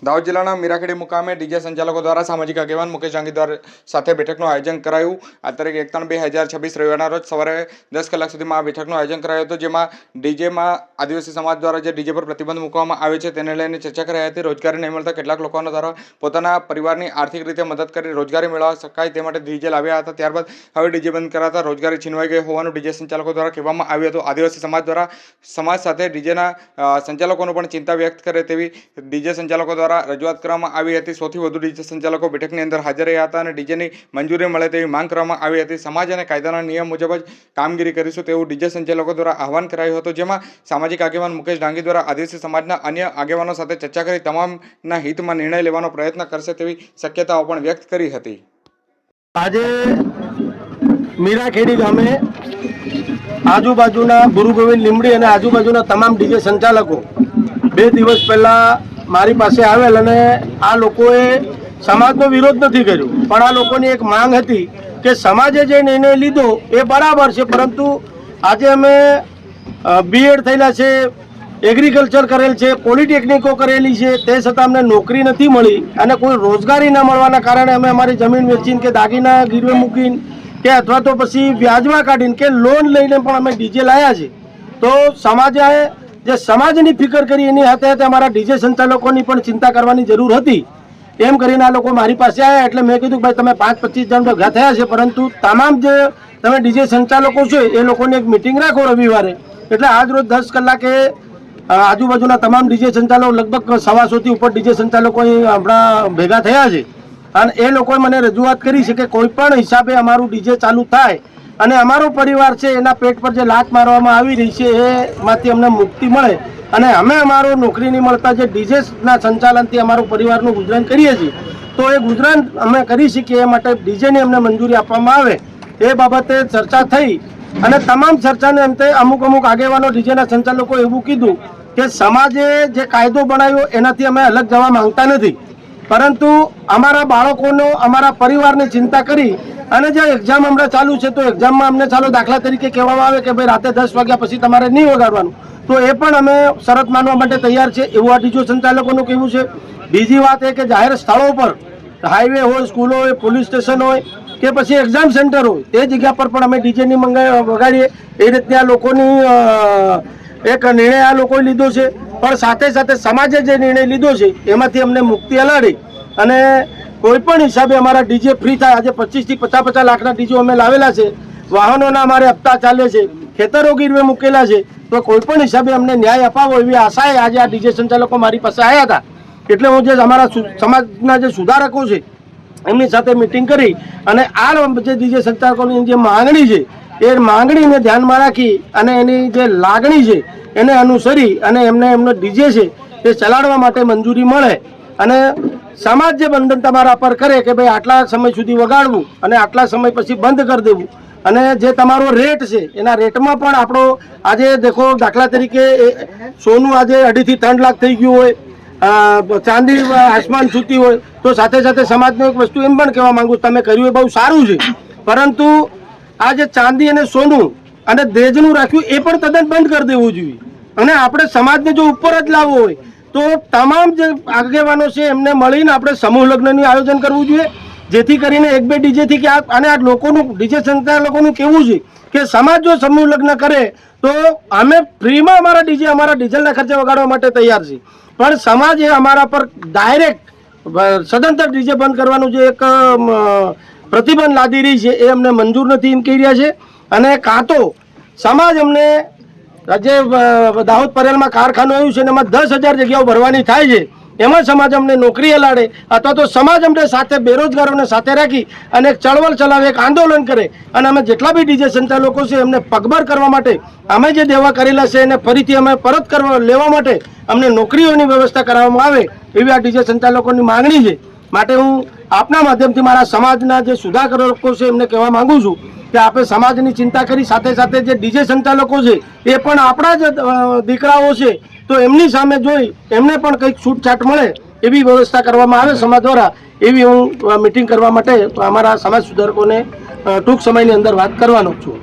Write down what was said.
દાહોદ જિલ્લાના મીરાખેડી મુકામે ડીજે સંચાલકો દ્વારા સામાજિક આગેવાન મુકેશ ડાંગી સાથે બેઠકનું આયોજન કરાયું। આ તારીખ 1/3/2026 રવિવારના રોજ સવારે 10 કલાક સુધીમાં આ બેઠકનું આયોજન કરાયું હતું, જેમાં ડીજેમાં આદિવાસી સમાજ દ્વારા જે ડીજે પર પ્રતિબંધ મૂકવામાં આવે છે તેને લઈને ચર્ચા કરાઈ હતી। રોજગારી નહીં મળતા કેટલાક લોકોના દ્વારા પોતાના પરિવારની આર્થિક રીતે મદદ કરી રોજગારી મેળવી શકાય તે માટે ડીજે લાવ્યા હતા। ત્યારબાદ હવે ડીજે બંધ કરાતા રોજગારી છીનવાઈ ગઈ હોવાનું ડીજે સંચાલકો દ્વારા કહેવામાં આવ્યું હતું। આદિવાસી સમાજ દ્વારા સમાજ સાથે ડીજેના સંચાલકોને પણ ચિંતા વ્યક્ત કરે તેવી ડીજે સંચાલકો દ્વારા રજૂઆત કરવામાં આવી હતી। સૌથી વધુ ડીજે સંચાલકો બેઠકની અંદર હાજર રહ્યા હતા અને ડીજેની મંજૂરી મળે તેવી માંગ કરવામાં આવી હતી। સમાજ અને કાયદાના નિયમ મુજબ જ કામગીરી કરીશું તેવું ડીજે સંચાલકો દ્વારા આહવાન કરાયું હતું, જેમાં સામાજિક આગેવાન મુકેશ ડાંગી દ્વારા આદિવાસી સમાજના અન્ય આગેવાનો સાથે ચર્ચા કરી તમામના હિતમાં નિર્ણય લેવાનો પ્રયત્ન કરશે તેવી શક્યતાઓ પણ વ્યક્ત કરી હતી। આજે મીરાખેડી ગામે આજુબાજુના ગુરુ ગોવિંદ લીમડી અને આજુબાજુના તમામ ડીજે સંચાલકો 2 દિવસ પહેલા મારી પાસે આવેલ અને આ લોકોએ સમાજનો વિરોધ નથી કર્યો, પણ આ લોકોની એક માંગ હતી કે સમાજે જે નિર્ણય લીધો એ બરાબર છે, પરંતુ આજે અમે બીએડ થયેલા છે, એગ્રીકલ્ચર કરેલ છે, પોલિટેકનિકો કરેલી છે, તે છતાં અમને નોકરી નથી મળી અને કોઈ રોજગારી ન મળવાના કારણે અમે અમારી જમીન વેચીને કે દાગીના ગીરવે મૂકીને કે અથવા તો પછી વ્યાજમાં કાઢીને કે લોન લઈને પણ અમે ડીજે લાવ્યા છે। તો સમાજે જે સમાજની ફિકર કરી એની સાથે સાથે અમારા ડીજે સંચાલકોની પણ ચિંતા કરવાની જરૂર હતી। એમ કરીને આ લોકો મારી પાસે આવ્યા એટલે મેં કીધું ભાઈ તમે 5-25 જણ ભેગા થયા છે, પરંતુ તમામ જે તમે ડીજે સંચાલકો છો એ લોકોની એક મિટિંગ રાખો રવિવારે। એટલે આજ રોજ 10 કલાકે આજુબાજુના તમામ ડીજે સંચાલકો લગભગ 125 ઉપર ડીજે સંચાલકો હમણાં ભેગા થયા છે અને એ લોકોએ મને રજૂઆત કરી છે કે કોઈ પણ હિસાબે અમારું ડીજે ચાલુ થાય અને અમારો પરિવાર છે એના પેટ પર જે લાત મારવામાં આવી રહી છે એમાંથી અમને મુક્તિ મળે અને અમે અમારો નોકરી નહીં મળતા જે ડીજેના સંચાલનથી અમારું પરિવારનું ગુજરાન કરીએ છીએ, તો એ ગુજરાન અમે કરી શકીએ એ માટે ડીજેની અમને મંજૂરી આપવામાં આવે એ બાબતે ચર્ચા થઈ અને તમામ ચર્ચાને અંતે અમુક આગેવાનો ડીજેના સંચાલકો એવું કીધું કે સમાજે જે કાયદો બનાવ્યો એનાથી અમે અલગ જવા માંગતા નથી, પરંતુ અમારા બાળકોનો અમારા પરિવારની ચિંતા કરી અને જે એક્ઝામ હમણાં ચાલુ છે તો એક્ઝામમાં અમને ચાલો દાખલા તરીકે કહેવામાં આવે કે ભાઈ રાતે 10 વાગ્યા પછી તમારે નહીં વગાડવાનું, તો એ પણ અમે શરત માનવા માટે તૈયાર છે એવું આ ડીજે સંચાલકોનું કહેવું છે। બીજી વાત એ કે જાહેર સ્થળો પર હાઈવે હોય, સ્કૂલો હોય, પોલીસ સ્ટેશન હોય કે પછી એક્ઝામ સેન્ટર હોય તે જગ્યા પર પણ અમે ડીજેની વગાડીએ એ રીતના લોકોની એક નિર્ણય આ લોકોએ લીધો છે। પણ સાથે સાથે સમાજે જે નિર્ણય લીધો છે એમાંથી અમને મુક્તિ અલાડી અને કોઈ પણ હિસાબે અમારા ડીજે ફ્રી થાય। આજે 25 થી 50 લાખના ડીજો અમે લાવેલા છે, વાહનોના અમારે હપ્તા ચાલે છે, ખેતરો ગીરવે મૂકેલા છે, તો કોઈ પણ હિસાબે અમને ન્યાય અપાવો એવી આશાએ આજે આ ડીજે સંચાલકો મારી પાસે આવ્યા હતા। એટલે હું જે અમારા સમાજના જે સુધારકો છે એમની સાથે મિટિંગ કરી અને આ જે ડીજે સંચાલકોની જે માંગણી છે એ માંગણીને ધ્યાનમાં રાખી અને એની જે લાગણી છે એને અનુસરી અને એમનો ડીજે છે એ ચલાડવા માટે મંજૂરી મળે અને સમાજ જે બંધન તમારા પર કરે કે ભાઈ આટલા સમય સુધી વગાડવું અને આટલા સમય પછી બંધ કરી દેવું અને જે તમારો રેટ છે એના રેટમાં પણ આપણો આજે દેખો દાખલા તરીકે સોનું આજે 2.5 થી 3 લાખ થઈ ગયું હોય, ચાંદી આસમાન છૂતી હોય, તો સાથે સાથે સમાજની એક વસ્તુ એમ પણ કહેવા માંગુ તમે કર્યું એ બહુ સારું છે, પરંતુ આ જે ચાંદી અને સોનું અને દહેજનું રાખ્યું એ પણ તદ્દન બંધ કરી દેવું જોઈએ અને આપણે સમાજને જો ઉપર જ લાવવો હોય તો તમામ જે આગેવાનો છે એમને મળીને આપણે સમૂહ લગ્નનું આયોજન કરવું જોઈએ, જેથી કરીને 1-2 ડીજેથી કે અને આ લોકોનું ડીજે સંચાલકોનું કહેવું છે કે સમાજ જો સમૂહ લગ્ન કરે તો અમે ફ્રીમાં અમારા ડીજે અમારા ડીઝલના ખર્ચે વગાડવા માટે તૈયાર છીએ, પણ સમાજ એ અમારા પર ડાયરેક્ટ સદંતર ડીજે બંધ કરવાનું જે એક પ્રતિબંધ લાદી રહી છે એ અમને મંજૂર નથી એમ કહી રહ્યા છે। અને કાં તો સમાજ અમને જે દાહોદ પરેલમાં કારખાનું આવ્યું છે ને એમાં 10,000 જગ્યાઓ ભરવાની થાય છે, એમાં સમાજ અમને નોકરી અલાડે અથવા તો સમાજ અમને સાથે બેરોજગારોને સાથે રાખી અને એક ચળવળ ચલાવે, એક આંદોલન કરે અને અમે જેટલા બી ડીજે સંચાલકો છે એમને પગભર કરવા માટે અમે જે દેવા કરેલા છે એને ફરીથી અમે પરત લેવા માટે અમને નોકરીઓની વ્યવસ્થા કરવામાં આવે એવી આ ડીજે સંચાલકોની માંગણી છે। માટે હું આપના માધ્યમથી મારા સમાજના જે સુધારકો છે એમને કહેવા માંગુ છું કે આપણે સમાજની ચિંતા કરી સાથે સાથે જે ડીજે સંચાલકો છે એ પણ આપણા જ દીકરાઓ છે, તો એમની સામે જોઈ એમને પણ કંઈક છૂટછાટ મળે એવી વ્યવસ્થા કરવામાં આવે સમાજ દ્વારા, એવી હું મિટિંગ કરવા માટે અમારા સમાજ સુધારકોને ટૂંક સમયની અંદર વાત કરવાનો છું।